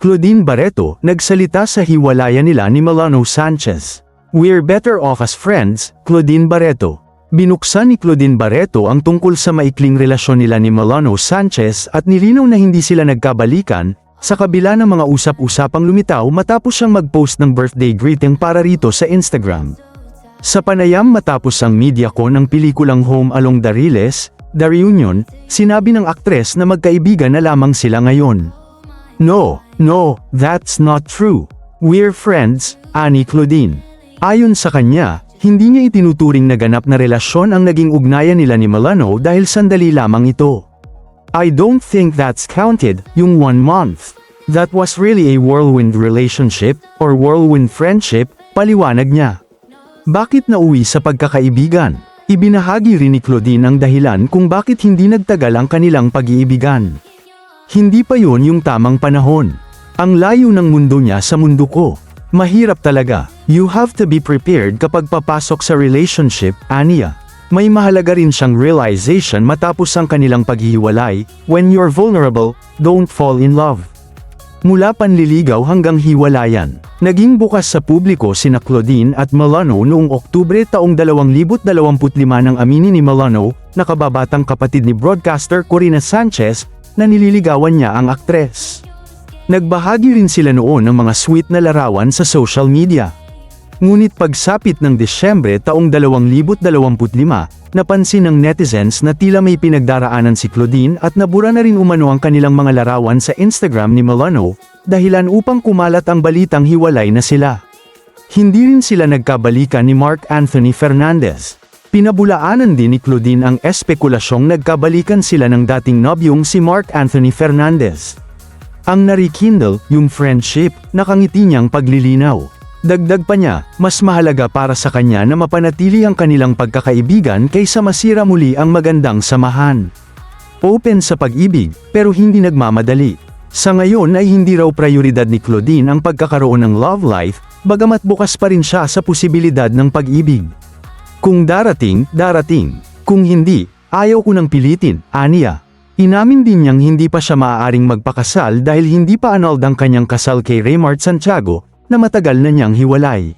Claudine Barreto, nagsalita sa hiwalayan nila ni Melano Sanchez. "We're better off as friends," Claudine Barreto. Binuksan ni Claudine Barreto ang tungkol sa maikling relasyon nila ni Melano Sanchez at nilinaw na hindi sila nagkabalikan, sa kabila ng mga usap-usapang lumitaw matapos siyang mag-post ng birthday greeting para rito sa Instagram. Sa panayam matapos ang media con ng pelikulang Home Along the Riles, The Reunion, sinabi ng aktres na magkaibigan na lamang sila ngayon. No, that's not true. We're friends," ani Claudine. Ayon sa kanya, hindi niya itinuturing na ganap na relasyon ang naging ugnayan nila ni Melano dahil sandali lamang ito. "I don't think that's counted, yung 1 month. That was really a whirlwind relationship, or whirlwind friendship," paliwanag niya. Bakit nauwi sa pagkakaibigan? Ibinahagi rin ni Claudine ang dahilan kung bakit hindi nagtagal ang kanilang pag-iibigan. "Hindi pa yon yung tamang panahon. Ang layo ng mundo niya sa mundo ko. Mahirap talaga. You have to be prepared kapag papasok sa relationship," aniya. May mahalaga rin siyang realization matapos ang kanilang paghihiwalay: "When you're vulnerable, don't fall in love." Mula panliligaw hanggang hiwalayan, naging bukas sa publiko sina Claudine at Melano noong Oktubre taong 2025 nang aminin ni Melano, na kababatang kapatid ni broadcaster Corina Sanchez, na nililigawan niya ang aktres. Nagbahagi rin sila noon ng mga sweet na larawan sa social media. Ngunit pagsapit ng Desyembre taong 2025, napansin ng netizens na tila may pinagdaraanan si Claudine at nabura na rin umano ang kanilang mga larawan sa Instagram ni Melano, dahilan upang kumalat ang balitang hiwalay na sila. Hindi rin sila nagkabalikan ni Mark Anthony Fernandez. Pinabulaanan din ni Claudine ang espekulasyong nagkabalikan sila ng dating nobyong si Mark Anthony Fernandez. Ang narikindle, yung friendship, nakangiti niyang paglilinaw. Dagdag pa niya, mas mahalaga para sa kanya na mapanatili ang kanilang pagkakaibigan kaysa masira muli ang magandang samahan. Open sa pag-ibig, pero hindi nagmamadali. Sa ngayon ay hindi raw prioridad ni Claudine ang pagkakaroon ng love life, bagamat bukas pa rin siya sa posibilidad ng pag-ibig. "Kung darating, darating. Kung hindi, ayaw ko nang pilitin," aniya. Inamin din niyang hindi pa siya maaaring magpakasal dahil hindi pa annulled ang kanyang kasal kay Raymart Santiago, na matagal na niyang hiwalay.